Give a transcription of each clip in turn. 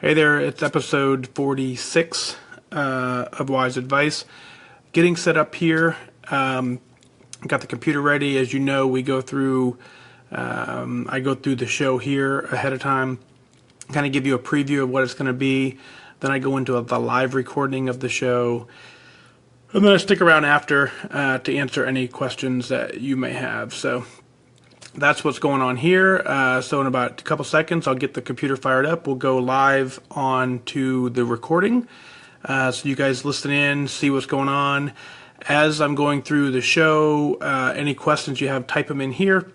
Hey there, it's episode 46 of Wise Advice. Getting set up here. Got the computer ready. As you know, we go through, I go through the show here ahead of time, kind of give you a preview of what it's going to be. Then I go into the live recording of the show. And then I stick around after to answer any questions that you may have. So that's what's going on here. So in about a couple seconds, I'll get the computer fired up. We'll go live on to the recording. So you guys listen in, see what's going on. As I'm going through the show, any questions you have, type them in here.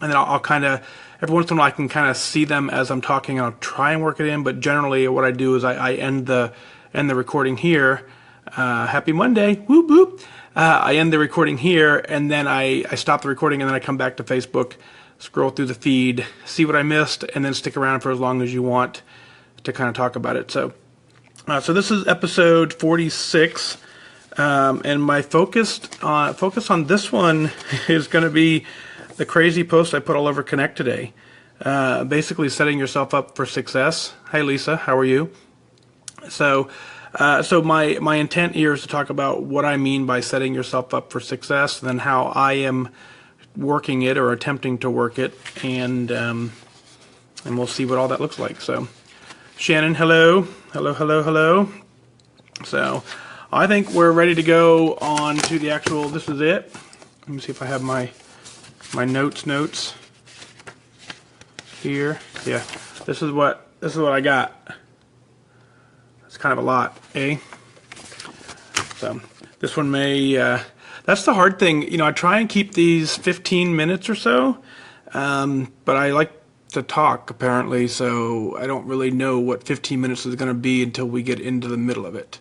And then I'll kind of, every once in a while I can kind of see them as I'm talking. I'll try and work it in, but generally what I do is I end the recording here. Happy Monday, whoop whoop. I end the recording here, and then I stop the recording, and then I come back to Facebook, scroll through the feed, see what I missed, and then stick around for as long as you want to kind of talk about it. So this is episode 46, and my focus on this one is going to be the crazy post I put all over Connect today. Basically setting yourself up for success. Hi Lisa, how are you? So my intent here is to talk about what I mean by setting yourself up for success, and then how I am working it or attempting to work it, and we'll see what all that looks like. So, Shannon, hello. So, I think we're ready to go on to the actual. This is it. Let me see if I have my notes here. Yeah, this is what I got. It's kind of a lot, eh? So this one may, that's the hard thing. I try and keep these 15 minutes or so, but I like to talk apparently, so I don't really know what 15 minutes is going to be until we get into the middle of it.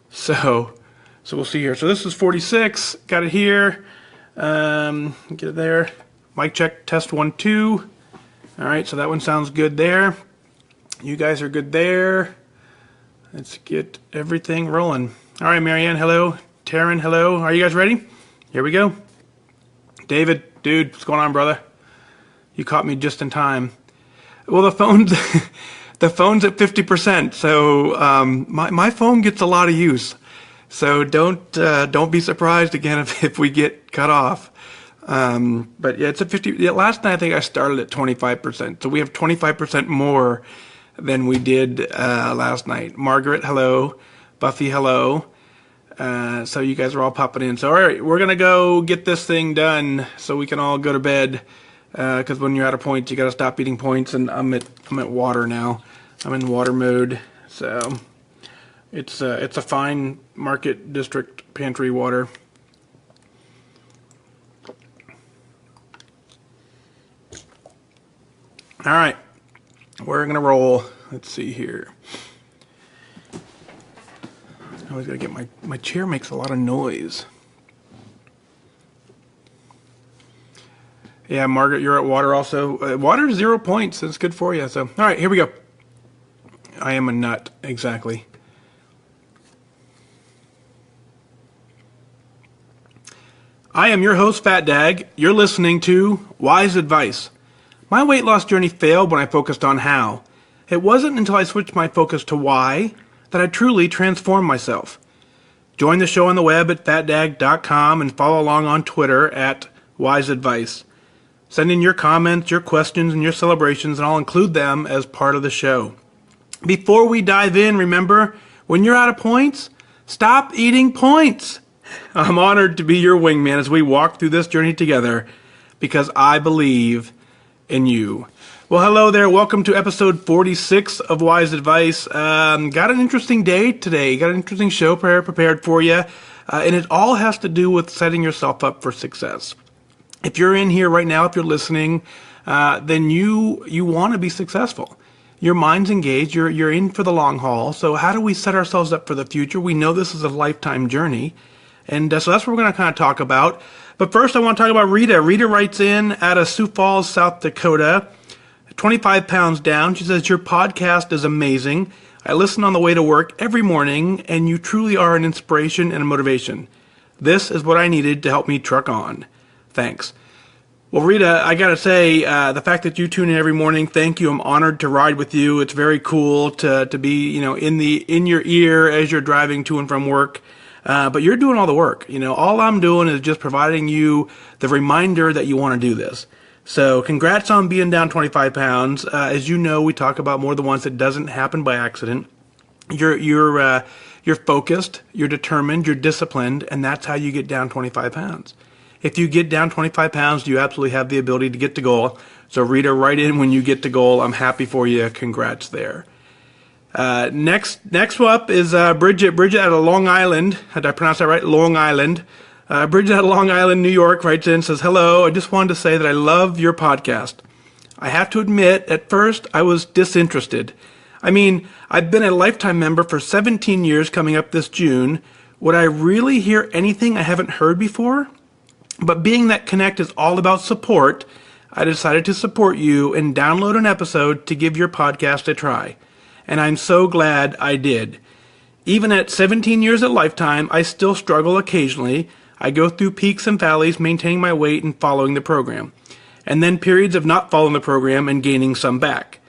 So we'll see here. So this is 46, got it here. Get it there. Mic check, test 1, 2. All right, so that one sounds good there. You guys are good there. Let's get everything rolling. All right, Marianne, hello. Taryn, hello. Are you guys ready? Here we go. David, dude, what's going on, brother? You caught me just in time. Well, the phone's at 50%, so my phone gets a lot of use. So don't be surprised again if we get cut off. But yeah, it's at 50. Yeah, last night I think I started at 25%, so we have 25% more than we did last night. Margaret, hello. Buffy, hello. So you guys are all popping in. So all right, we're gonna go get this thing done so we can all go to bed. Because when you're out of points, you gotta stop eating points. And I'm at water now. I'm in water mode. So it's a fine Market District pantry water. All right. We're going to roll. Let's see here. I always got to get my chair makes a lot of noise. Yeah, Margaret, you're at water also. Water is 0 points. It's good for you. So, all right, here we go. I am a nut. Exactly. I am your host, Fat Dag. You're listening to Wise Advice. My weight loss journey failed when I focused on how. It wasn't until I switched my focus to why that I truly transformed myself. Join the show on the web at fatdag.com and follow along on Twitter at wiseadvice. Send in your comments, your questions, and your celebrations, and I'll include them as part of the show. Before we dive in, remember, when you're out of points, stop eating points. I'm honored to be your wingman as we walk through this journey together because I believe in you. Well, hello there. Welcome to episode 46 of Wise Advice. Got an interesting day today. Got an interesting show prepared for you. And it all has to do with setting yourself up for success. If you're in here right now, if you're listening, then you want to be successful. Your mind's engaged. You're in for the long haul. So how do we set ourselves up for the future? We know this is a lifetime journey. And so that's what we're going to kind of talk about. But first, I want to talk about Rita. Rita writes in out of Sioux Falls, South Dakota, 25 pounds down. She says, your podcast is amazing. I listen on the way to work every morning, and you truly are an inspiration and a motivation. This is what I needed to help me truck on. Thanks. Well, Rita, I got to say, the fact that you tune in every morning, thank you. I'm honored to ride with you. It's very cool to be, in your ear as you're driving to and from work. But you're doing all the work. All I'm doing is just providing you the reminder that you want to do this. So congrats on being down 25 pounds. As you know, we talk about more than once, it doesn't happen by accident. You're focused, you're determined, you're disciplined, and that's how you get down 25 pounds. If you get down 25 pounds, you absolutely have the ability to get to goal. So Rita, write in when you get to goal. I'm happy for you. Congrats there. Next up is Bridget. Bridget out of Long Island. Did I pronounce that right? Long Island. Bridget out of Long Island, New York, writes in, says, hello, I just wanted to say that I love your podcast. I have to admit, at first, I was disinterested. I mean, I've been a lifetime member for 17 years coming up this June. Would I really hear anything I haven't heard before? But being that Connect is all about support, I decided to support you and download an episode to give your podcast a try. And I'm so glad I did. Even at 17 years at Lifetime, I still struggle occasionally. I go through peaks and valleys maintaining my weight and following the program, and then periods of not following the program and gaining some back.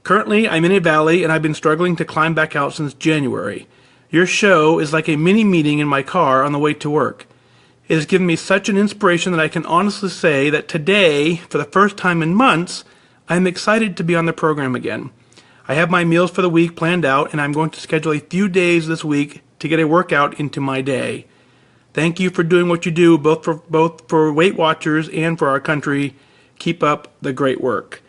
Currently, I'm in a valley and I've been struggling to climb back out since January. Your show is like a mini meeting in my car on the way to work. It has given me such an inspiration that I can honestly say that today, for the first time in months, I am excited to be on the program again. I have my meals for the week planned out, and I'm going to schedule a few days this week to get a workout into my day. Thank you for doing what you do, both for Weight Watchers and for our country. Keep up the great work.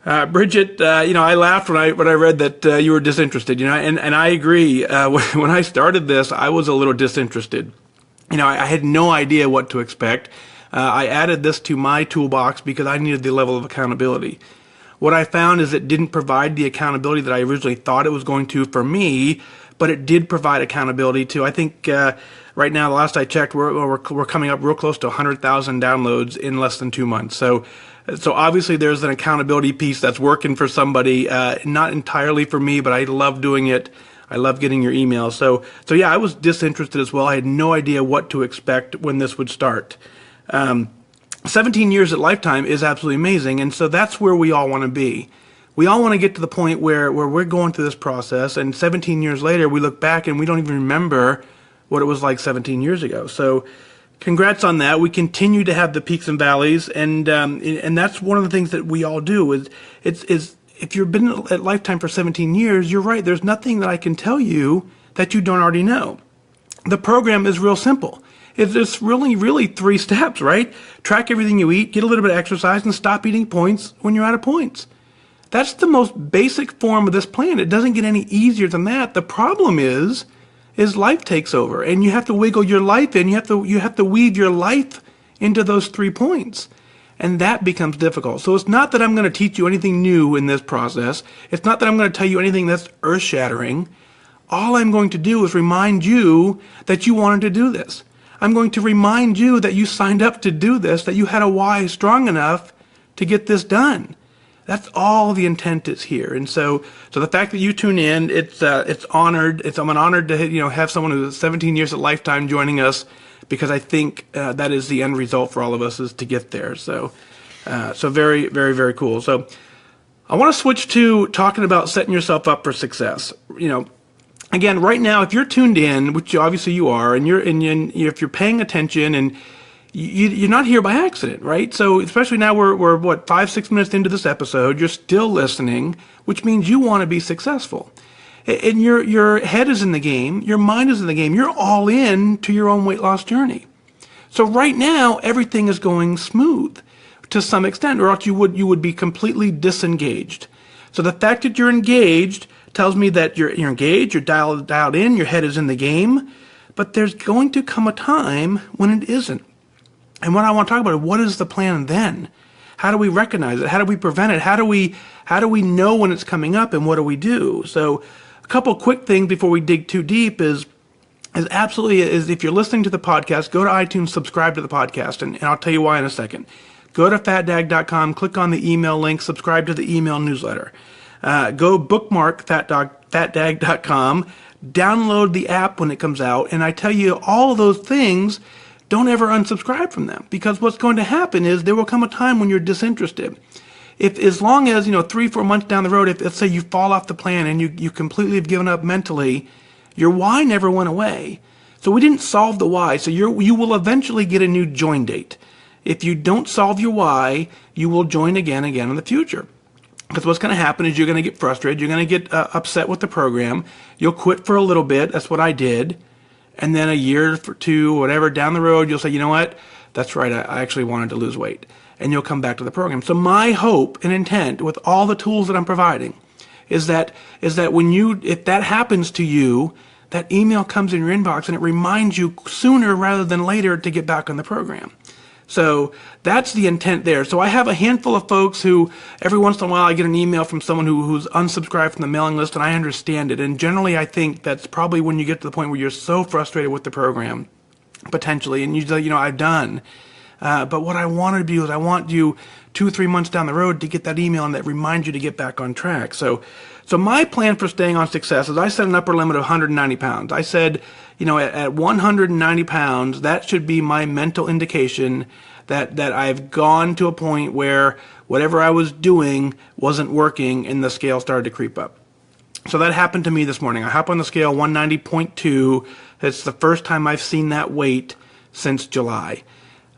Bridget, I laughed when I read that you were disinterested, and I agree. When I started this, I was a little disinterested. I had no idea what to expect. I added this to my toolbox because I needed the level of accountability. What I found is it didn't provide the accountability that I originally thought it was going to for me, but it did provide accountability to, I think, right now, the last I checked, we're coming up real close to 100,000 downloads in less than 2 months. So obviously there's an accountability piece that's working for somebody, not entirely for me, but I love doing it. I love getting your emails. So yeah, I was disinterested as well. I had no idea what to expect when this would start. 17 years at Lifetime is absolutely amazing, and so that's where we all want to be. We all want to get to the point where we're going through this process, and 17 years later, we look back and we don't even remember what it was like 17 years ago. So congrats on that. We continue to have the peaks and valleys, and that's one of the things that we all do. Is if you've been at Lifetime for 17 years, you're right. There's nothing that I can tell you that you don't already know. The program is real simple. It's really 3 steps, right? Track everything you eat, get a little bit of exercise, and stop eating points when you're out of points. That's the most basic form of this plan. It doesn't get any easier than that. The problem is life takes over, and you have to wiggle your life in. You have to weave your life into those 3 points. And that becomes difficult. So it's not that I'm going to teach you anything new in this process. It's not that I'm going to tell you anything that's earth-shattering. All I'm going to do is remind you that you wanted to do this. I'm going to remind you that you signed up to do this, that you had a why strong enough to get this done. That's all the intent is here. And so the fact that you tune in, it's honored. I'm honored to have someone who's 17 years at Lifetime joining us, because I think that is the end result for all of us, is to get there. So very, very, very cool. So I want to switch to talking about setting yourself up for success. Again, right now, if you're tuned in, which obviously you are, and if you're paying attention, and you're not here by accident, right? So especially now we're 5-6 minutes into this episode, you're still listening, which means you want to be successful. And your head is in the game, your mind is in the game, you're all in to your own weight loss journey. So right now, everything is going smooth to some extent, or else you would be completely disengaged. So the fact that you're engaged tells me that you're engaged, you're dialed in, your head is in the game, but there's going to come a time when it isn't. And what I want to talk about is, what is the plan then? How do we recognize it? How do we prevent it? How do we know when it's coming up, and what do we do? So a couple quick things before we dig too deep is if you're listening to the podcast, go to iTunes, subscribe to the podcast, and I'll tell you why in a second. Go to fatdag.com, click on the email link, subscribe to the email newsletter. Go bookmark fatdag.com, download the app when it comes out, and I tell you all of those things don't ever unsubscribe from them, because what's going to happen is there will come a time when you're disinterested. If, as long as, 3-4 months down the road, if let's say you fall off the plan and you completely have given up mentally, your why never went away. So we didn't solve the why. So you will eventually get a new join date. If you don't solve your why, you will join again in the future. Because what's going to happen is you're going to get frustrated. You're going to get upset with the program. You'll quit for a little bit. That's what I did. And then a year or two, whatever, down the road, you'll say, you know what? That's right. I actually wanted to lose weight. And you'll come back to the program. So my hope and intent with all the tools that I'm providing is that when if that happens to you, that email comes in your inbox and it reminds you sooner rather than later to get back on the program. So that's the intent there. So I have a handful of folks who every once in a while I get an email from someone who's unsubscribed from the mailing list, and I understand it. And generally I think that's probably when you get to the point where you're so frustrated with the program, potentially, and you say, I'm done. But what I want to do is I want you 2 or 3 months down the road to get that email and that reminds you to get back on track. So my plan for staying on success is I set an upper limit of 190 pounds. I said, at 190 pounds, that should be my mental indication that I've gone to a point where whatever I was doing wasn't working and the scale started to creep up. So that happened to me this morning. I hop on the scale, 190.2. It's the first time I've seen that weight since July.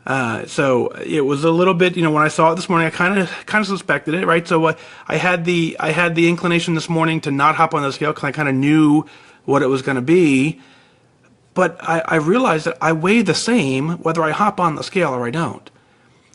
So it was a little bit, when I saw it this morning, I kind of suspected it, right? So I had the inclination this morning to not hop on the scale because I kind of knew what it was going to be. But I realized that I weigh the same whether I hop on the scale or I don't.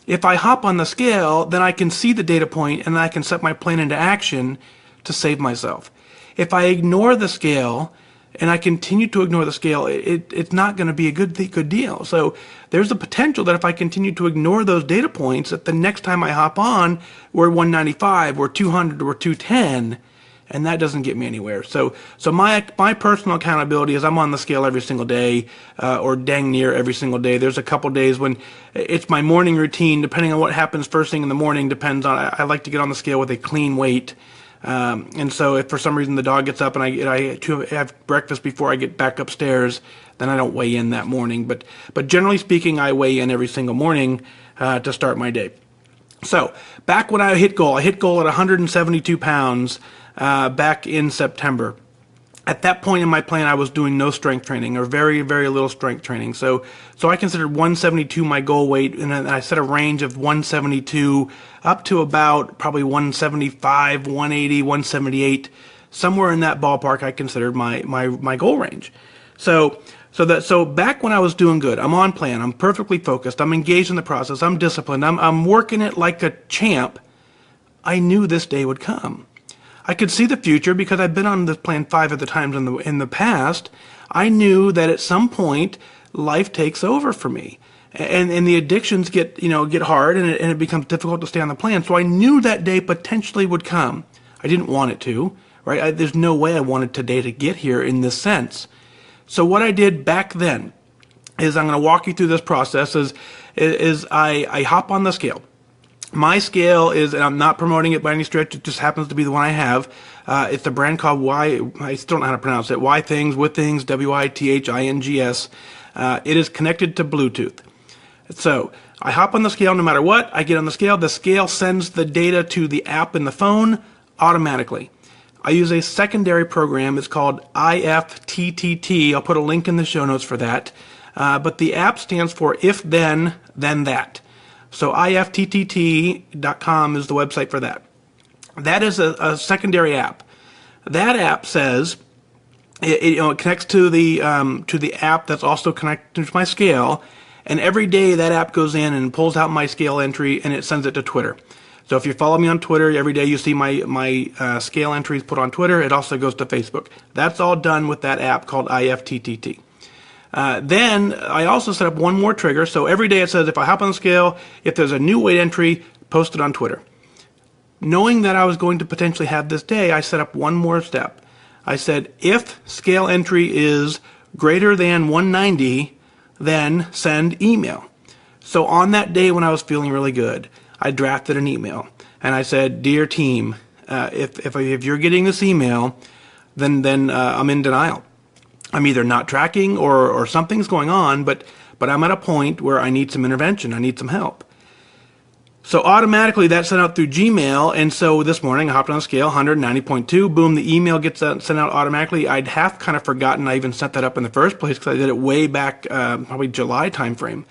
If I hop on the scale, then I can see the data point and I can set my plan into action to save myself. If I ignore the scale and I continue to ignore the scale, it's not going to be a good deal. So there's the potential that if I continue to ignore those data points, that the next time I hop on, we're 195, we're 200, we're 210, and that doesn't get me anywhere. So my personal accountability is I'm on the scale every single day, or dang near every single day. There's a couple days when it's my morning routine, depending on what happens first thing in the morning, depends on, I like to get on the scale with a clean weight. And so if for some reason the dog gets up and I have breakfast before I get back upstairs, then I don't weigh in that morning. But generally speaking, I weigh in every single morning to start my day. So back when I hit goal at 172 pounds back in September. At that point in my plan, I was doing no strength training or very, very little strength training. So I considered 172 my goal weight, and then I set a range of 172 up to about probably 175, 180, 178, somewhere in that ballpark. I considered my goal range. So back when I was doing good, I'm on plan, I'm perfectly focused, I'm engaged in the process, I'm disciplined, I'm working it like a champ. I knew this day would come. I could see the future because I've been on this plan 5 other times in the past. I knew that at some point life takes over for me, and the addictions get hard, and it becomes difficult to stay on the plan. So I knew that day potentially would come. I didn't want it to, right? There's no way I wanted today to get here in this sense. So what I did back then is I'm going to walk you through this process. Is I hop on the scale. My scale is, and I'm not promoting it by any stretch, it just happens to be the one I have. It's a brand called I still don't know how to pronounce it, Withings, Withings. It is connected to Bluetooth. So I hop on the scale no matter what. I get on the scale sends the data to the app in the phone automatically. I use a secondary program. It's called IFTTT. I'll put a link in the show notes for that. But the app stands for If Then, Then That. So IFTTT.com is the website for that. That is a secondary app. That app says it connects to the app that's also connected to my scale, and every day that app goes in and pulls out my scale entry and it sends it to Twitter. So if you follow me on Twitter, every day you see my scale entries put on Twitter. It also goes to Facebook. That's all done with that app called IFTTT. Then I also set up one more trigger. So every day it says if I hop on the scale, if there's a new weight entry, post it on Twitter. Knowing that I was going to potentially have this day, I set up one more step. I said if scale entry is greater than 190, then send email. So on that day when I was feeling really good, I drafted an email and I said, "Dear team, if you're getting this email, then I'm in denial. I'm either not tracking or something's going on, but but I'm at a point where I need some intervention. I need some help. So automatically that's sent out through Gmail, and so this morning I hopped on the scale, 190.2, boom, the email gets sent out automatically. I'd half kind of forgotten I even set that up in the first place because I did it way back, probably July timeframe.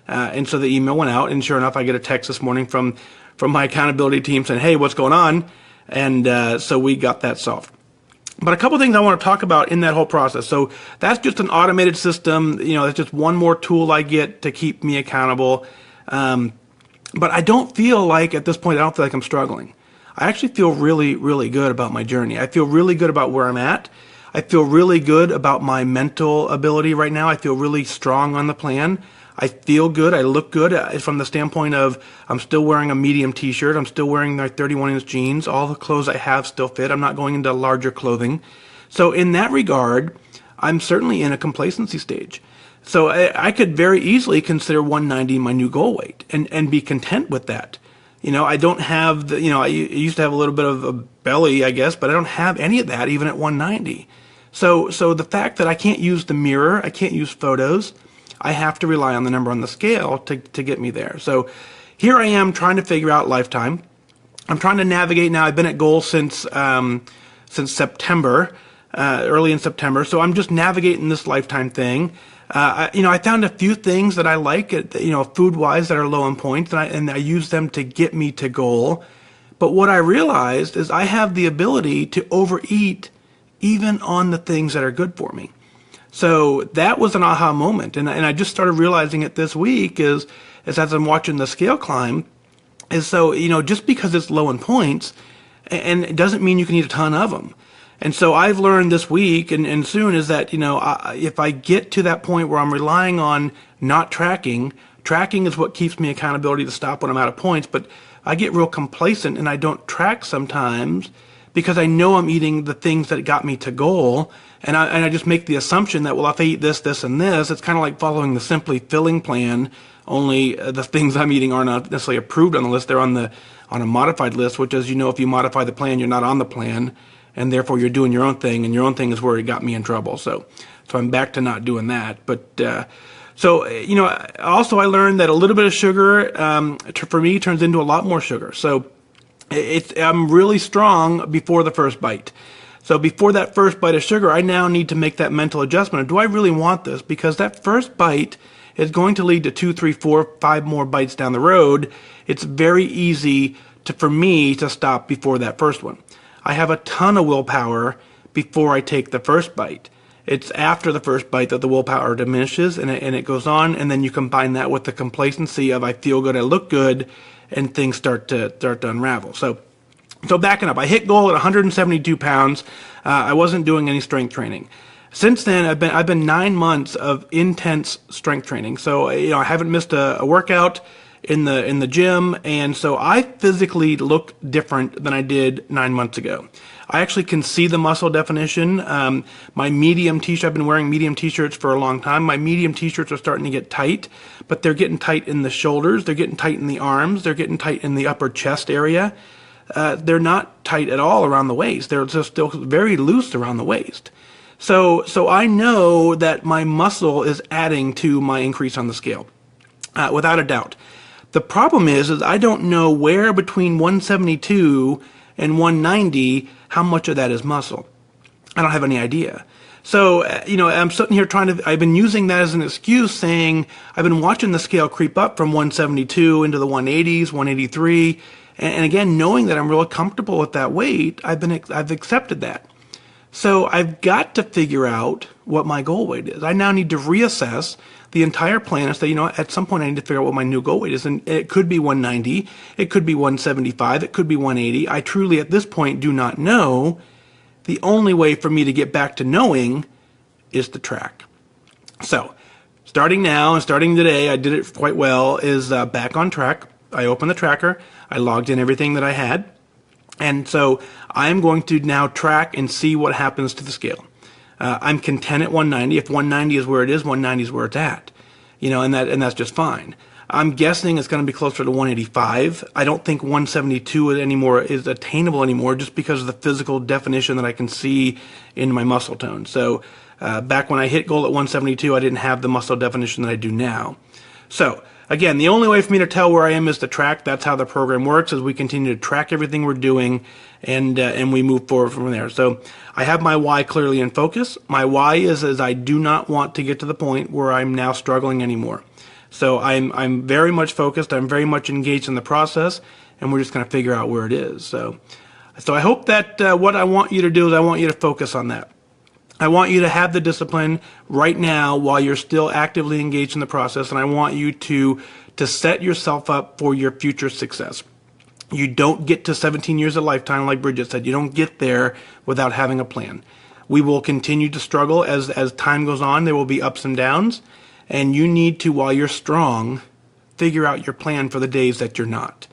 And so the email went out, and sure enough, I get a text this morning from my accountability team saying, hey, what's going on? And so we got that solved. But a couple things I want to talk about in that whole process. So that's just an automated system. That's just one more tool I get to keep me accountable. But I don't feel like, at this point, I don't feel like I'm struggling. I actually feel really, really good about my journey. I feel really good about where I'm at. I feel really good about my mental ability right now. I feel really strong on the plan. I feel good. I look good from the standpoint of I'm still wearing a medium t-shirt. I'm still wearing my 31-inch jeans. All the clothes I have still fit. I'm not going into larger clothing. So in that regard, I'm certainly in a complacency stage. So I could very easily consider 190 my new goal weight and be content with that. I don't have I used to have a little bit of a belly, I guess, but I don't have any of that even at 190. So the fact that I can't use the mirror, I can't use photos, I have to rely on the number on the scale to get me there. So here I am trying to figure out Lifetime. I'm trying to navigate now. I've been at goal since September, early in September. So I'm just navigating this Lifetime thing. I found a few things that I like, food-wise that are low in points, and I use them to get me to goal. But what I realized is I have the ability to overeat even on the things that are good for me. So that was an aha moment, and I just started realizing it this week as I'm watching the scale climb. Is so just because it's low in points, and it doesn't mean you can eat a ton of them. And so I've learned this week and soon is that, if I get to that point where I'm relying on not tracking is what keeps me accountability to stop when I'm out of points. But I get real complacent and I don't track sometimes because I know I'm eating the things that got me to goal. And I just make the assumption that, well, if I eat this, this, and this, it's kind of like following the Simply Filling plan, only the things I'm eating are not necessarily approved on the list. They're on a modified list, which is, if you modify the plan, you're not on the plan. And therefore you're doing your own thing, and your own thing is where it got me in trouble. So I'm back to not doing that. But also I learned that a little bit of sugar for me turns into a lot more sugar. So I'm really strong before the first bite. So before that first bite of sugar, I now need to make that mental adjustment. Do I really want this? Because that first bite is going to lead to 2, 3, 4, 5 more bites down the road. It's very easy for me to stop before that first one. I have a ton of willpower before I take the first bite. It's after the first bite that the willpower diminishes and it goes on, and then you combine that with the complacency of I feel good, I look good, and things start to unravel. So backing up, I hit goal at 172 pounds. I wasn't doing any strength training. Since then, I've been 9 months of intense strength training. So I haven't missed a workout in the gym, and so I physically look different than I did 9 months ago. I actually can see the muscle definition. My medium t-shirt, I've been wearing medium t-shirts for a long time. My medium t-shirts are starting to get tight, but they're getting tight in the shoulders, they're getting tight in the arms, they're getting tight in the upper chest area. They're not tight at all around the waist. They're just still very loose around the waist. So I know that my muscle is adding to my increase on the scale, without a doubt. The problem is I don't know where between 172 and 190, how much of that is muscle. I don't have any idea. So, I'm sitting here I've been using that as an excuse, saying I've been watching the scale creep up from 172 into the 180s, 183. And again, knowing that I'm really comfortable with that weight, I've accepted that. So I've got to figure out what my goal weight is. I now need to reassess the entire plan and say, at some point I need to figure out what my new goal weight is. And it could be 190, it could be 175, it could be 180. I truly at this point do not know. The only way for me to get back to knowing is to track. So starting now and starting today, I did it quite well, is back on track. I opened the tracker, I logged in everything that I had. And so I'm going to now track and see what happens to the scale. I'm content at 190. If 190 is where it is, 190 is where it's at. And that's just fine. I'm guessing it's going to be closer to 185. I don't think 172 anymore is attainable anymore, just because of the physical definition that I can see in my muscle tone. So back when I hit goal at 172, I didn't have the muscle definition that I do now. So again, the only way for me to tell where I am is to track. That's how the program works, as we continue to track everything we're doing, and we move forward from there. So I have my why clearly in focus. My why is I do not want to get to the point where I'm now struggling anymore. So I'm very much focused. I'm very much engaged in the process, and we're just going to figure out where it is. So I hope that what I want you to do is I want you to focus on that. I want you to have the discipline right now while you're still actively engaged in the process, and I want you to set yourself up for your future success. You don't get to 17 years of lifetime, like Bridget said. You don't get there without having a plan. We will continue to struggle as time goes on. There will be ups and downs, and you need to, while you're strong, figure out your plan for the days that you're not.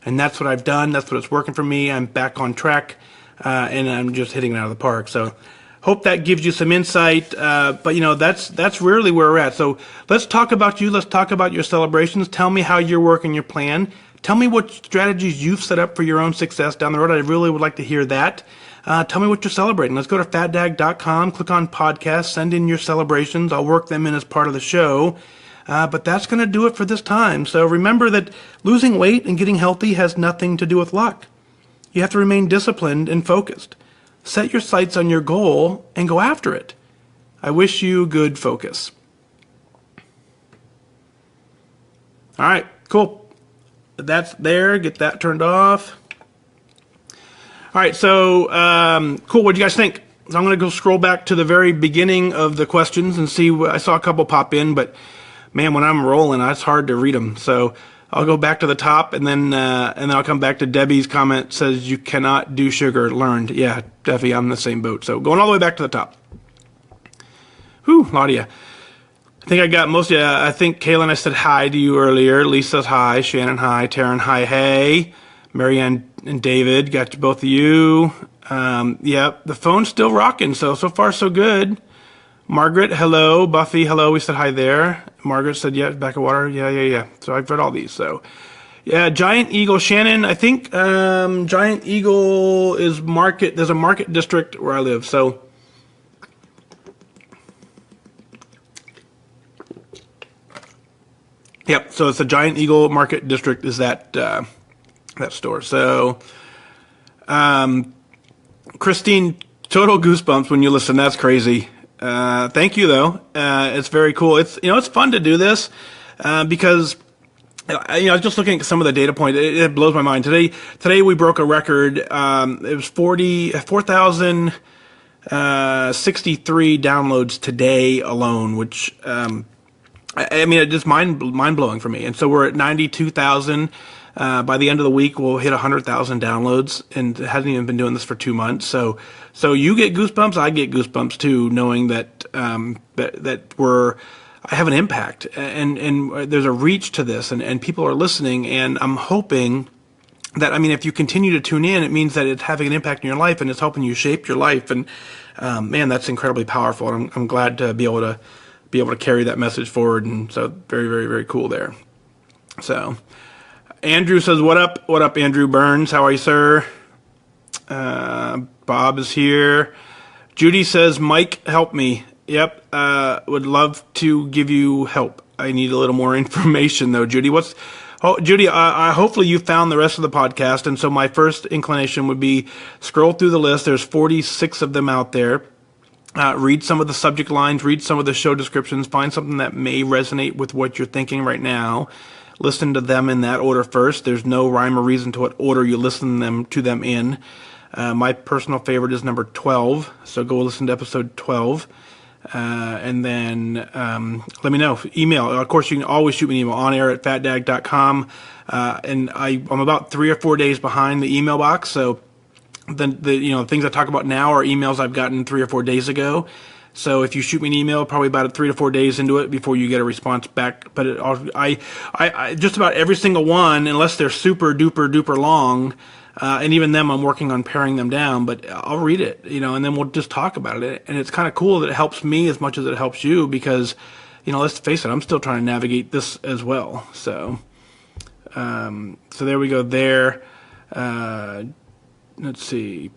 And that's what I've done. That's what's working for me. I'm back on track, and I'm just hitting it out of the park. So hope that gives you some insight, but that's really where we're at. So let's talk about you. Let's talk about your celebrations. Tell me how you're working your plan. Tell me what strategies you've set up for your own success down the road. I really would like to hear that. Tell me what you're celebrating. Let's go to fatdag.com, click on podcast, send in your celebrations. I'll work them in as part of the show. But that's going to do it for this time. So remember that losing weight and getting healthy has nothing to do with luck. You have to remain disciplined and focused. Set your sights on your goal and go after it. I wish you good focus. All right, cool. That's there. Get that turned off. All right, so cool. What do you guys think? So I'm going to go scroll back to the very beginning of the questions and see. I saw a couple pop in, but man, when I'm rolling, it's hard to read them. So I'll go back to the top, and then I'll come back to Debbie's comment. Says you cannot do sugar. Learned. Yeah, Debbie, I'm in the same boat. So going all the way back to the top. Whew, Claudia. I think I got most of you. I think Kaylin, I said hi to you earlier. Lisa's hi. Shannon, hi. Taryn, hi. Hey. Marianne and David, got to both of you. Yep, the phone's still rocking, so far so good. Margaret, hello. Buffy, hello. We said hi there. Margaret said, yeah, back of water. Yeah. So I've read all these. So, yeah, Giant Eagle. Shannon, I think Giant Eagle is market. There's a market district where I live. So, yep. So it's the Giant Eagle Market District. Is that store? So, Christine, total goosebumps when you listen. That's crazy. Thank you though. It's very cool. It's fun to do this because I was just looking at some of the data points. It blows my mind. Today we broke a record. It was 4,063 downloads today alone, which it's just mind blowing for me. And so we're at 92,000. By the end of the week, we'll hit 100,000 downloads, and it hasn't even been doing this for 2 months. So you get goosebumps, I get goosebumps too, knowing that I have an impact, and there's a reach to this, and people are listening, and I'm hoping that, if you continue to tune in, it means that it's having an impact in your life, and it's helping you shape your life, and man, that's incredibly powerful, and I'm glad to be able to carry that message forward, and so very, very, very cool there. So. Andrew says, what up? What up, Andrew Burns? How are you, sir? Bob is here. Judy says, Mike, help me. Yep, would love to give you help. I need a little more information, though, Judy. Judy, hopefully you found the rest of the podcast, and so my first inclination would be scroll through the list. There's 46 of them out there. Read some of the subject lines, read some of the show descriptions, find something that may resonate with what you're thinking right now. Listen to them in that order first. There's no rhyme or reason to what order you listen to them in. My personal favorite is number 12, so go listen to episode 12. And then let me know. Email. Of course, you can always shoot me an email, onair@fatdag.com. And I'm about 3 or 4 days behind the email box, so then the things I talk about now are emails I've gotten 3 or 4 days ago. So if you shoot me an email, probably about 3 to 4 days into it before you get a response back. But I just about every single one, unless they're super duper long, and even them, I'm working on paring them down. But I'll read it, and then we'll just talk about it. And it's kind of cool that it helps me as much as it helps you, because let's face it, I'm still trying to navigate this as well. So, so there we go there. Let's see.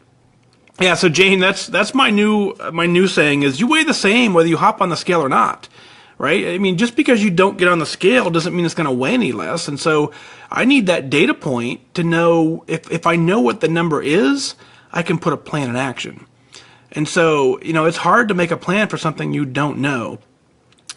Yeah, so Jane, that's my new saying is you weigh the same whether you hop on the scale or not, right? I mean, just because you don't get on the scale doesn't mean it's going to weigh any less. And so I need that data point to know if I know what the number is, I can put a plan in action. And so, it's hard to make a plan for something you don't know.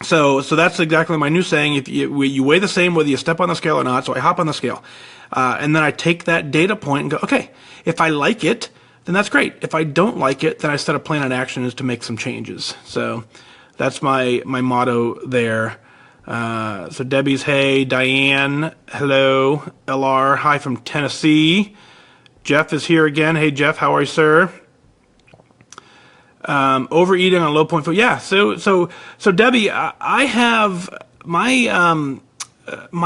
So that's exactly my new saying. If you weigh the same whether you step on the scale or not, so I hop on the scale. And then I take that data point and go, okay, if I like it, then that's great. If I don't like it, then I set a plan in action is to make some changes. So that's my motto there. So Debbie's hey, Diane, hello, LR, hi from Tennessee. Jeff is here again. Hey Jeff, how are you, sir? Overeating on low point food. Yeah. So Debbie, I have my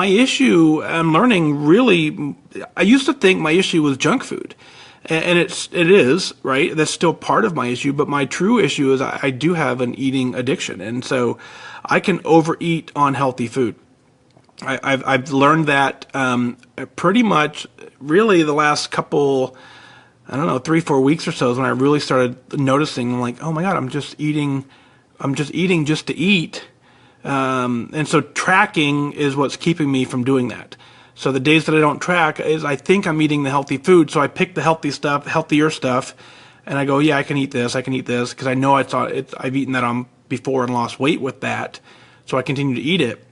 issue. I'm learning really. I used to think my issue was junk food, and it is right. That's still part of my issue, but my true issue is I do have an eating addiction, and so I can overeat on healthy food. I've learned that pretty much really the last couple. I don't know, 3-4 weeks or so is when I really started noticing, like, oh my God, I'm just eating just to eat. And so tracking is what's keeping me from doing that. So the days that I don't track is I think I'm eating the healthy food. So I pick the healthier stuff, and I go, yeah, I can eat this, because I know I've eaten that on before and lost weight with that. So I continue to eat it.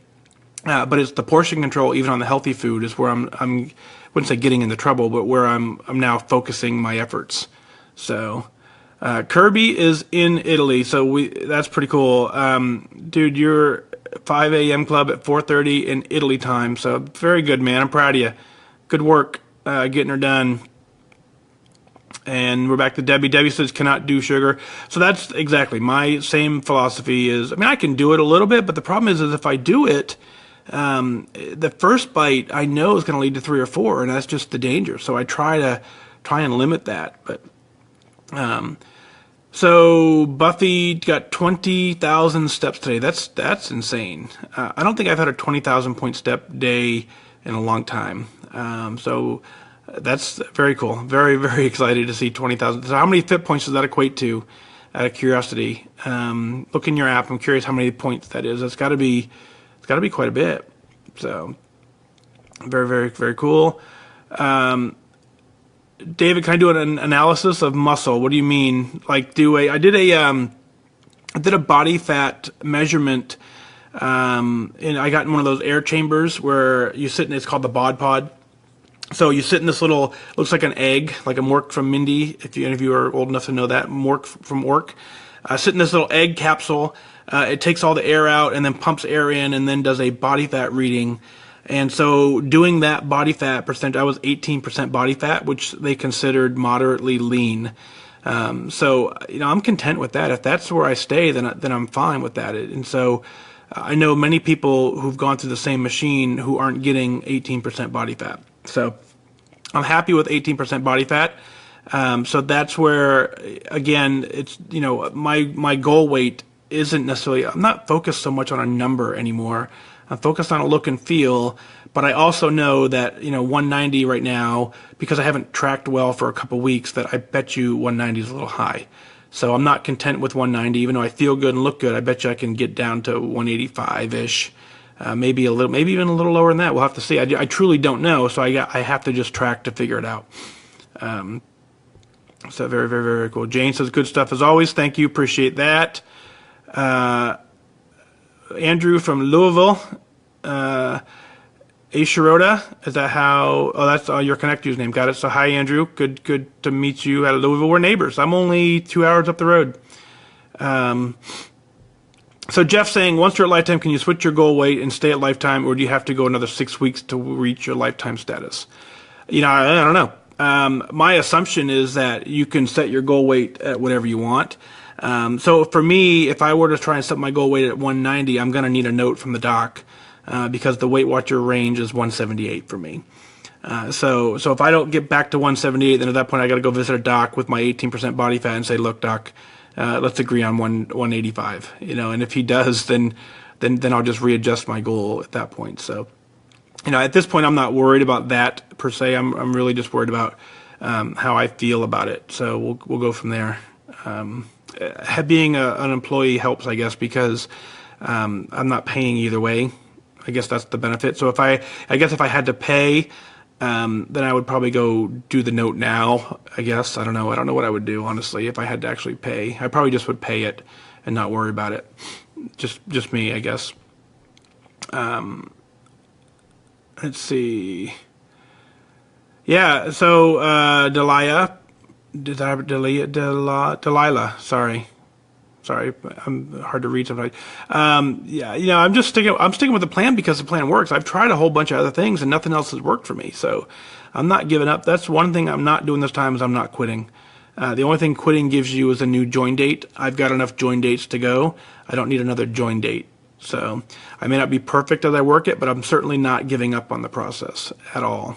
But it's the portion control, even on the healthy food, is where I'm wouldn't say getting into trouble, but where I'm now focusing my efforts. So Kirby is in Italy, so that's pretty cool. Dude, you're 5 a.m. club at 4:30 in Italy time, so very good, man. I'm proud of you. Good work getting her done. And we're back to Debbie. Debbie says cannot do sugar. So that's exactly my same philosophy is, I can do it a little bit, but the problem is if I do it, the first bite I know is going to lead to 3 or 4, and that's just the danger. So I try and limit that. But so Buffy got 20,000 steps today. That's insane. I don't think I've had a 20,000 point step day in a long time. So that's very cool. Very, very excited to see 20,000. So how many fit points does that equate to? Out of curiosity, look in your app. I'm curious how many points that is. It's got to be quite a bit. So very, very, very cool. David, can I do an analysis of muscle? What do you mean? Like I did a body fat measurement, and I got in one of those air chambers where you sit in. It's called the Bod Pod. So you sit in this little, looks like an egg, like a Mork from Mindy, if any of you are old enough to know that, Mork from Ork. Sit in this little egg capsule. It takes all the air out and then pumps air in and then does a body fat reading. And so doing that body fat percent, I was 18% body fat, which they considered moderately lean. So, I'm content with that. If that's where I stay, then I'm fine with that. And so I know many people who've gone through the same machine who aren't getting 18% body fat. So I'm happy with 18% body fat. So that's where, again, it's, my goal weight isn't necessarily, I'm not focused so much on a number anymore. I'm focused on a look and feel, but I also know that, 190 right now, because I haven't tracked well for a couple weeks, that I bet you 190 is a little high. So I'm not content with 190, even though I feel good and look good. I bet you I can get down to 185-ish. Maybe even a little lower than that. We'll have to see. I truly don't know, so I have to just track to figure it out. So very, very, very cool. Jane says good stuff as always. Thank you. Appreciate that. Andrew from Louisville. Ashirota, is that how? Oh, that's your Connect username. Got it. So hi, Andrew. Good to meet you at Louisville. We're neighbors. I'm only 2 hours up the road. So Jeff saying, once you're at Lifetime, can you switch your goal weight and stay at Lifetime, or do you have to go another 6 weeks to reach your Lifetime status? I don't know. My assumption is that you can set your goal weight at whatever you want. So for me, if I were to try and set my goal weight at 190, I'm going to need a note from the doc because the Weight Watcher range is 178 for me. So if I don't get back to 178, then at that point I got to go visit a doc with my 18% body fat and say, look, doc, let's agree on 185, and if he does, then then I'll just readjust my goal at that point. So, at this point, I'm not worried about that per se. I'm really just worried about how I feel about it. So we'll go from there. Being an employee helps, I guess, because I'm not paying either way. I guess that's the benefit. So if I had to pay, then I would probably go do the note now. I guess I don't know what I would do, honestly, if I had to actually pay. I probably just would pay it and not worry about it. Just me, I guess. Let's see. Yeah. So Delilah. Delilah, sorry, I'm hard to read sometimes. Yeah, I'm sticking with the plan because the plan works. I've tried a whole bunch of other things and nothing else has worked for me. So I'm not giving up. That's one thing I'm not doing this time is I'm not quitting. The only thing quitting gives you is a new join date. I've got enough join dates to go. I don't need another join date. So I may not be perfect as I work it, but I'm certainly not giving up on the process at all.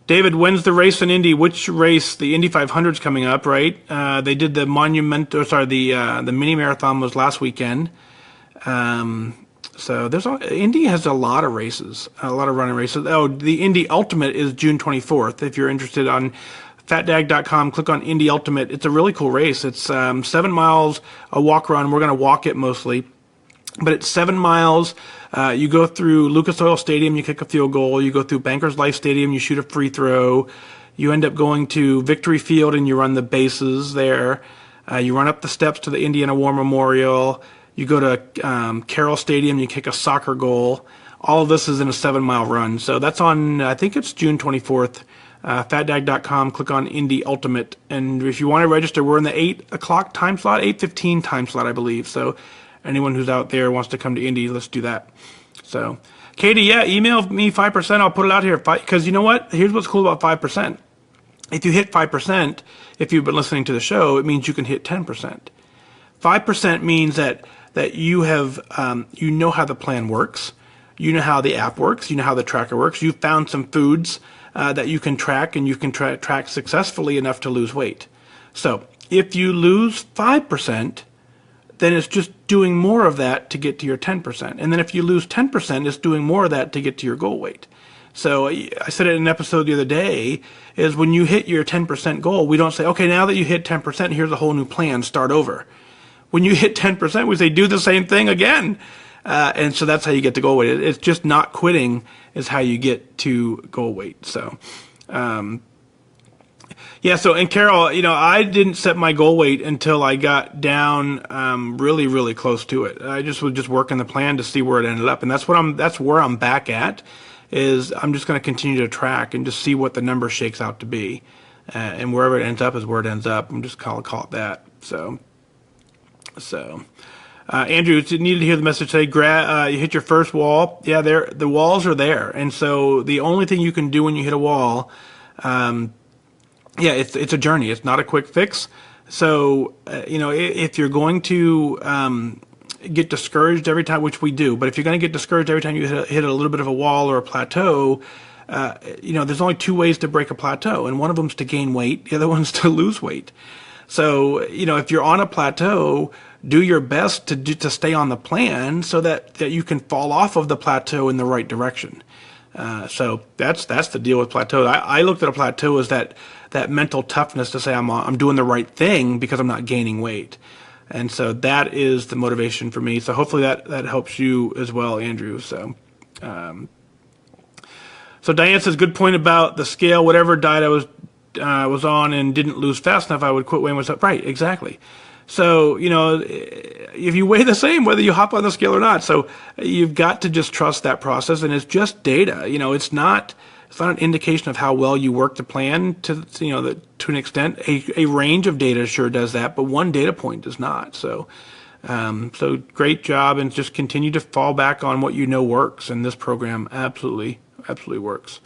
David, when's the race in Indy? Which race? The Indy 500's coming up, right? They did the the mini marathon was last weekend. So Indy has a lot of races, a lot of running races. Oh, the Indy Ultimate is June 24th. If you're interested, on fatdag.com, click on Indy Ultimate. It's a really cool race. It's 7 miles, a walk run. We're going to walk it mostly. But it's 7 miles. You go through Lucas Oil Stadium, you kick a field goal. You go through Bankers Life Stadium, you shoot a free throw. You end up going to Victory Field and you run the bases there. You run up the steps to the Indiana War Memorial. You go to Carroll Stadium, you kick a soccer goal. All of this is in a 7 mile run. So that's on, I think it's June 24th. Fatdag.com, click on Indy Ultimate. And if you want to register, we're in the 8 o'clock time slot, 8:15 time slot, I believe. So anyone who's out there wants to come to Indy, let's do that. So, Katie, yeah, email me 5%. I'll put it out here. Because you know what? Here's what's cool about 5%. If you hit 5%, if you've been listening to the show, it means you can hit 10%. 5% means that you have, you know how the plan works. You know how the app works. You know how the tracker works. You've found some foods that you can track, and you can track successfully enough to lose weight. So, if you lose 5%, then it's just doing more of that to get to your 10%. And then if you lose 10%, it's doing more of that to get to your goal weight. So I said it in an episode the other day, is when you hit your 10% goal, we don't say, okay, now that you hit 10%, here's a whole new plan, start over. When you hit 10%, we say, do the same thing again. And so that's how you get to goal weight. It's just not quitting is how you get to goal weight. So, yeah, so, and Carol, I didn't set my goal weight until I got down really, really close to it. I was just working the plan to see where it ended up. And that's where I'm back at, is I'm just going to continue to track and just see what the number shakes out to be. And wherever it ends up is where it ends up. I'm just call it that. So, Andrew, you needed to hear the message today. You hit your first wall. Yeah, the walls are there. And so the only thing you can do when you hit a wall, yeah, it's a journey. It's not a quick fix. So, if you're going to get discouraged every time, which we do, but if you're going to get discouraged every time you hit a little bit of a wall or a plateau, there's only 2 ways to break a plateau, and one of them's to gain weight, the other one's to lose weight. So, if you're on a plateau, do your best to stay on the plan so that you can fall off of the plateau in the right direction. So that's the deal with plateau. I looked at a plateau as that mental toughness to say I'm doing the right thing because I'm not gaining weight. And so that is the motivation for me. So hopefully that helps you as well, Andrew. So, so Diane says, good point about the scale. Whatever diet I was on and didn't lose fast enough, I would quit weighing myself. Right, exactly. So, if you weigh the same, whether you hop on the scale or not. So you've got to just trust that process, and it's just data. It's not an indication of how well you work the plan to an extent. A range of data sure does that, but one data point does not. So, so great job, and just continue to fall back on what works, and this program absolutely works.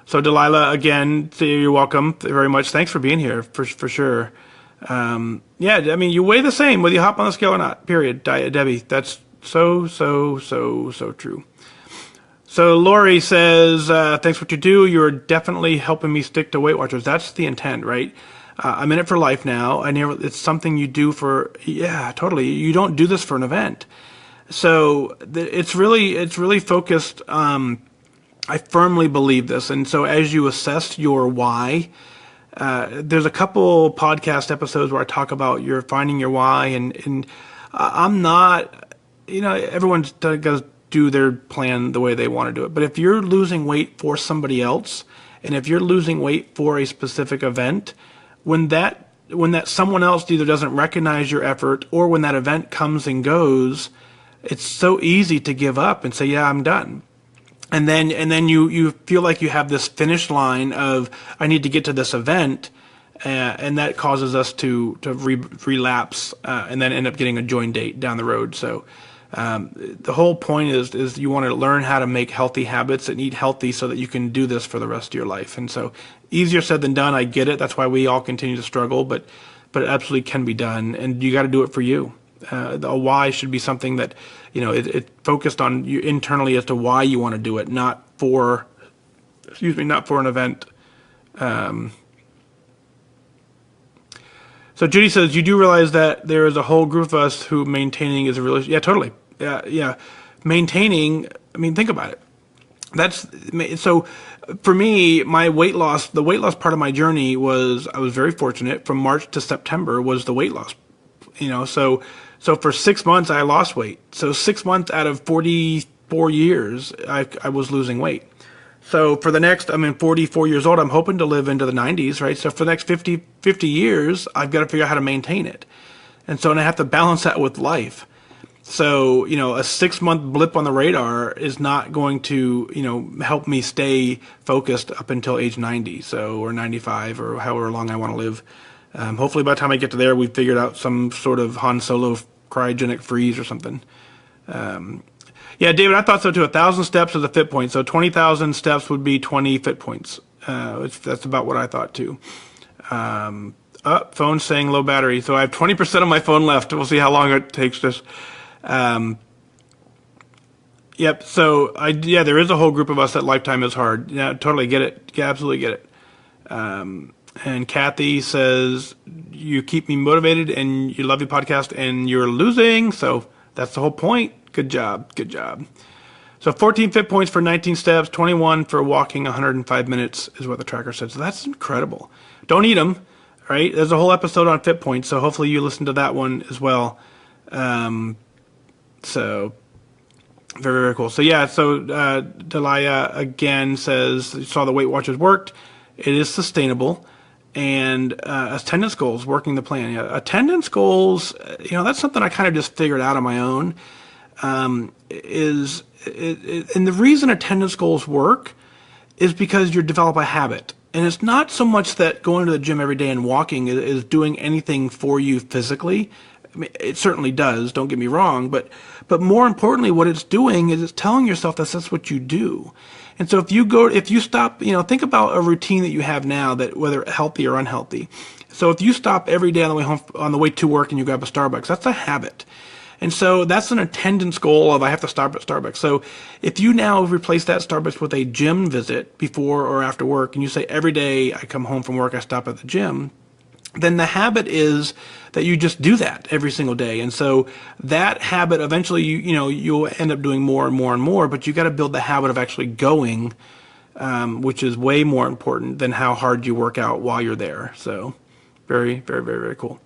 So Delilah, again, you're welcome very much. Thanks for being here, for sure. Yeah, you weigh the same whether you hop on the scale or not, period. Debbie, that's so true. So Lori says, thanks for what you do. You're definitely helping me stick to Weight Watchers. That's the intent, right? I'm in it for life now. It's something you do for, yeah, totally. You don't do this for an event. So it's really focused. I firmly believe this. And so as you assess your why, there's a couple podcast episodes where I talk about your finding your why, and I'm not, everyone does do their plan the way they want to do it. But if you're losing weight for somebody else, and if you're losing weight for a specific event, when that someone else either doesn't recognize your effort, or when that event comes and goes, it's so easy to give up and say, yeah, I'm done. And then you feel like you have this finish line of, I need to get to this event, and that causes us to relapse, and then end up getting a join date down the road. So the whole point is you want to learn how to make healthy habits and eat healthy so that you can do this for the rest of your life. And so easier said than done. I get it. That's why we all continue to struggle, but it absolutely can be done, and you got to do it for you. The why should be something that, it focused on you internally as to why you want to do it, not for an event. So Judy says, you do realize that there is a whole group of us who maintaining is a relationship. Yeah, totally. Yeah. Maintaining, I mean, think about it. So for me, the weight loss part of my journey I was very fortunate. From March to September was the weight loss, so for 6 months I lost weight. So 6 months out of 44 years, I was losing weight. So for I'm 44 years old. I'm hoping to live into the 90s, right? So for the next 50 years, I've got to figure out how to maintain it. And I have to balance that with life. So, a 6 month blip on the radar is not going to, help me stay focused up until age 90, or 95, or however long I want to live. Hopefully by the time I get to there, we've figured out some sort of Han Solo cryogenic freeze or something. Yeah, David, I thought so too. 1,000 steps is a fit point. So 20,000 steps would be 20 fit points. That's about what I thought too. Phone saying low battery. So I have 20% of my phone left. We'll see how long it takes this. Yep. So there is a whole group of us that lifetime is hard. Yeah, totally get it. Yeah, absolutely get it. And Kathy says, you keep me motivated and you love your podcast and you're losing. So that's the whole point. Good job. Good job. So 14 fit points for 19 steps, 21 for walking 105 minutes is what the tracker said. So that's incredible. Don't eat them, right? There's a whole episode on fit points. So hopefully you listen to that one as well. So very, very cool. So Delia again says, you saw the Weight Watchers worked. It is sustainable. And attendance goals, working the plan. Yeah, attendance goals, that's something I kind of just figured out on my own. And the reason attendance goals work is because you develop a habit. And it's not so much that going to the gym every day and walking is doing anything for you physically. I mean, it certainly does, don't get me wrong, but more importantly, what it's doing is it's telling yourself that that's what you do. And so if you stop, think about a routine that you have now, that whether healthy or unhealthy. So if you stop every day on the way home, on the way to work, and you grab a Starbucks, that's a habit. And so that's an attendance goal of, I have to stop at Starbucks. So if you now replace that Starbucks with a gym visit before or after work, and you say every day I come home from work, I stop at the gym, then the habit is that you just do that every single day. And so that habit, eventually, you'll end up doing more and more and more, but you got to build the habit of actually going, which is way more important than how hard you work out while you're there. So very, very, very, very cool.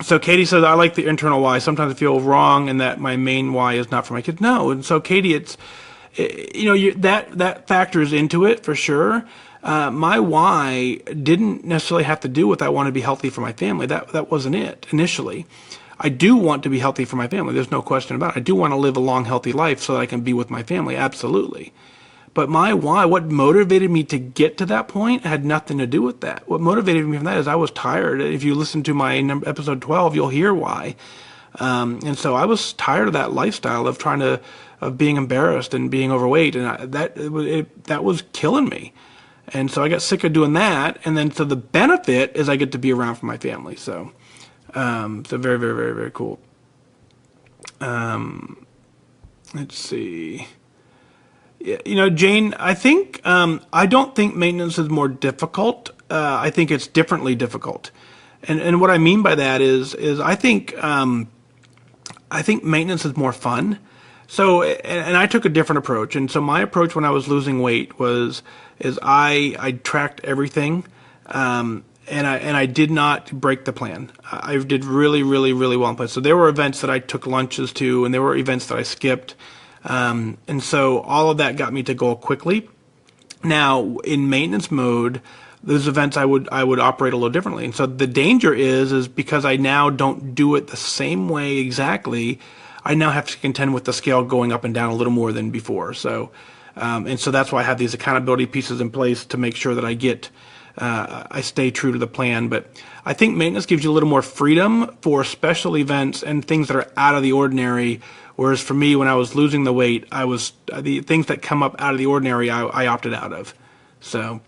So Katie says, I like the internal why. Sometimes I feel wrong and that my main why is not for my kids. No. And so Katie, that factors into it for sure. My why didn't necessarily have to do with I want to be healthy for my family. That wasn't it initially. I do want to be healthy for my family. There's no question about it. I do want to live a long, healthy life so that I can be with my family. Absolutely. But my why, what motivated me to get to that point, had nothing to do with that. What motivated me from that is I was tired. If you listen to my episode 12, you'll hear why. And so I was tired of that lifestyle of being embarrassed and being overweight, and that was killing me. And so I got sick of doing that. And then so the benefit is I get to be around for my family. So, so very, very, very, very cool. Let's see. Jane, I think, I don't think maintenance is more difficult. I think it's differently difficult. And what I mean by that is I think maintenance is more fun. So, and I took a different approach. And so my approach when I was losing weight is I tracked everything. And I did not break the plan. I did really, really, really well in place. So there were events that I took lunches to, and there were events that I skipped. And so all of that got me to goal quickly. Now in maintenance mode, those events I would operate a little differently. And so the danger is because I now don't do it the same way exactly, I now have to contend with the scale going up and down a little more than before. So, and so that's why I have these accountability pieces in place to make sure that I stay true to the plan. But I think maintenance gives you a little more freedom for special events and things that are out of the ordinary. Whereas for me, when I was losing the weight, the things that come up out of the ordinary, I opted out of. So,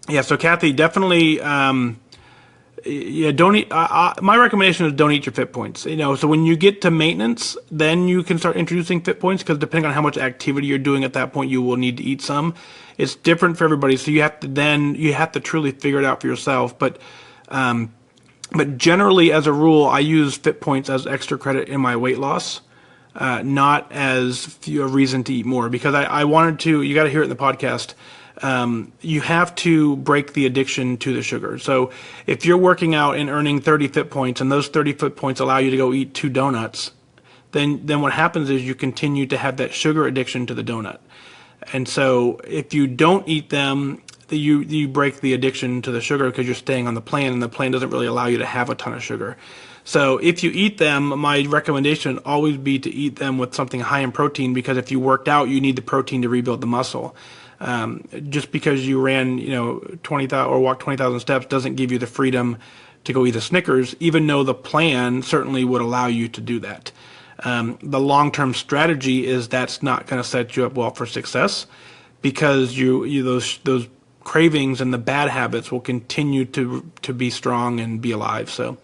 yeah. So Kathy, definitely, yeah. Don't eat. My recommendation is don't eat your fit points. So when you get to maintenance, then you can start introducing fit points, because depending on how much activity you're doing at that point, you will need to eat some. It's different for everybody, so you have to truly figure it out for yourself. But generally, as a rule, I use fit points as extra credit in my weight loss, not as a reason to eat more. Because I wanted to. You got to hear it in the podcast. You have to break the addiction to the sugar. So if you're working out and earning 30 fit points, and those 30 fit points allow you to go eat 2 donuts, then what happens is you continue to have that sugar addiction to the donut. And so if you don't eat them, you break the addiction to the sugar, because you're staying on the plan, and the plan doesn't really allow you to have a ton of sugar. So if you eat them, my recommendation would always be to eat them with something high in protein, because if you worked out, you need the protein to rebuild the muscle. Just because you ran 20,000 or walked 20,000 steps doesn't give you the freedom to go eat a Snickers, even though the plan certainly would allow you to do that. The long-term strategy is that's not going to set you up well for success, because those cravings and the bad habits will continue to be strong and be alive. So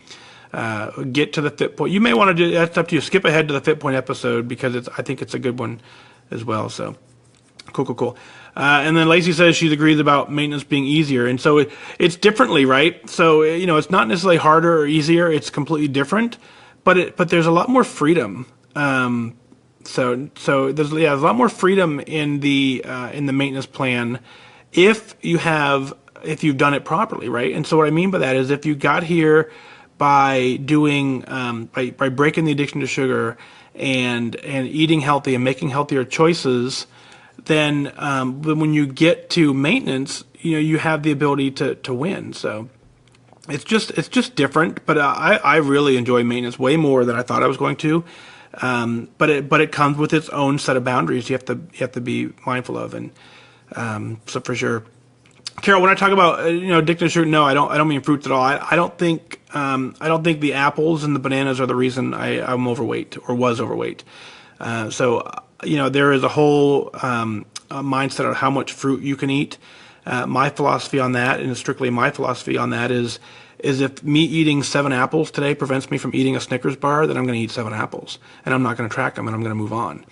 get to the fit point. You may want to do that's up to you. Skip ahead to the fit point episode, because I think it's a good one as well. So cool. And then Lacey says she agrees about maintenance being easier, and so it's differently, right? So it's not necessarily harder or easier. It's completely different. But there's a lot more freedom. So there's a lot more freedom in the maintenance plan if you've done it properly, right? And so what I mean by that is, if you got here by doing by breaking the addiction to sugar and eating healthy and making healthier choices, then when you get to maintenance, you have the ability to win. So. It's just different, but I really enjoy maintenance way more than I thought I was going to. But it comes with its own set of boundaries you have to be mindful of, and so for sure. Carol, when I talk about addiction to sugar, no, I don't mean fruits at all. I don't think the apples and the bananas are the reason I'm overweight or was overweight. So there is a whole mindset of how much fruit you can eat. My philosophy on that, and strictly my philosophy on that, is if me eating 7 apples today prevents me from eating a Snickers bar, then I'm going to eat 7 apples, and I'm not going to track them, and I'm going to move on.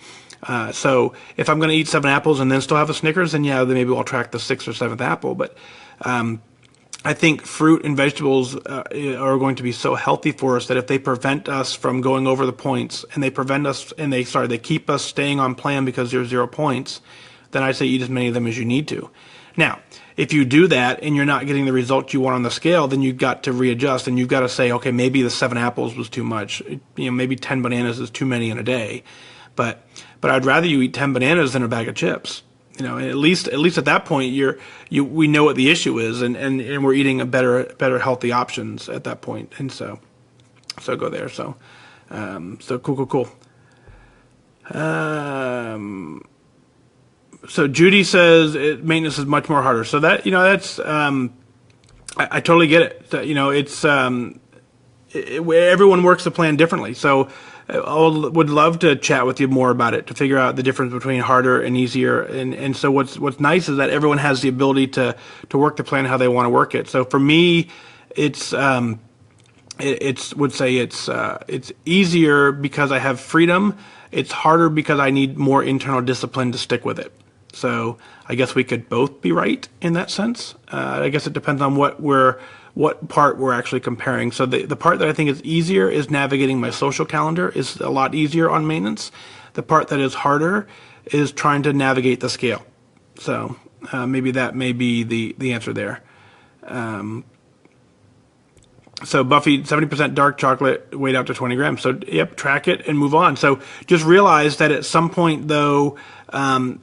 So if I'm going to eat 7 apples and then still have a Snickers, then then maybe I'll track the 6th or 7th apple. But I think fruit and vegetables are going to be so healthy for us that if they prevent us from going over the points, and they keep us staying on plan because there's 0 points, then I say eat as many of them as you need to. Now, if you do that and you're not getting the results you want on the scale, then you've got to readjust, and you've got to say, okay, maybe the 7 apples was too much. Maybe 10 bananas is too many in a day. But I'd rather you eat 10 bananas than a bag of chips. At least at that point we know what the issue is, and we're eating a better healthy options at that point. And so go there. So cool. So Judy says maintenance is much more harder. So that that's I totally get it. It's everyone works the plan differently. So I would love to chat with you more about it to figure out the difference between harder and easier. And so what's nice is that everyone has the ability to work the plan how they want to work it. So for me, it's easier because I have freedom. It's harder because I need more internal discipline to stick with it. So I guess we could both be right in that sense. I guess it depends on what part we're actually comparing. So the part that I think is easier is navigating my social calendar is a lot easier on maintenance. The part that is harder is trying to navigate the scale. So maybe that may be the answer there. So Buffy, 70% dark chocolate, weighed out to 20 grams. So yep, track it and move on. So just realize that at some point though, listen,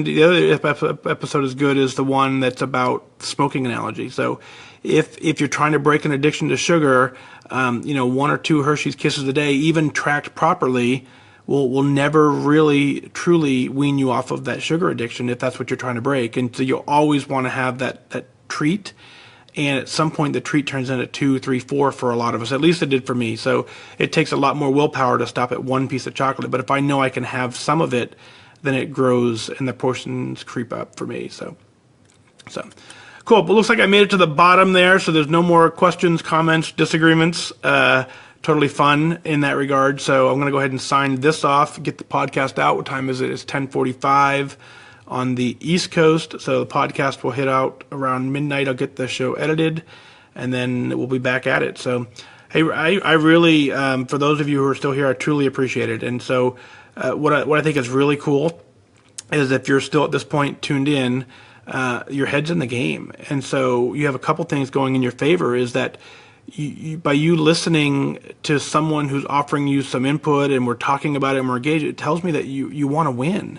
the other episode is good is the one that's about smoking analogy. So if you're trying to break an addiction to sugar, 1 or 2 Hershey's Kisses a day, even tracked properly, will never really truly wean you off of that sugar addiction if that's what you're trying to break. And so you'll always want to have that treat. And at some point, the treat turns into 2, 3, 4 for a lot of us. At least it did for me. So it takes a lot more willpower to stop at one piece of chocolate. But if I know I can have some of it, then it grows and the portions creep up for me. So cool. But looks like I made it to the bottom there. So there's no more questions, comments, disagreements. Totally fun in that regard. So I'm going to go ahead and sign this off, get the podcast out. What time is it? It's 10:45. On the East Coast, so the podcast will hit out around midnight. I'll get the show edited, and then we'll be back at it. So, hey, I really, for those of you who are still here, I truly appreciate it. And so, what I think is really cool is if you're still at this point tuned in, your head's in the game, and so you have a couple things going in your favor. Is that by you listening to someone who's offering you some input, and we're talking about it and we're engaged, it tells me that you want to win.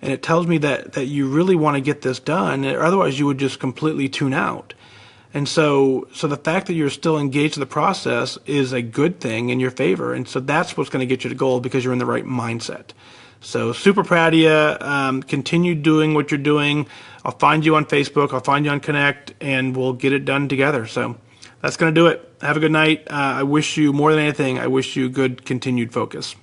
And it tells me that you really want to get this done, or otherwise you would just completely tune out. And so the fact that you're still engaged in the process is a good thing in your favor. And so that's what's going to get you to goal because you're in the right mindset. So super proud of you. Continue doing what you're doing. I'll find you on Facebook. I'll find you on Connect, and we'll get it done together. So that's going to do it. Have a good night. I wish you, more than anything, I wish you good continued focus.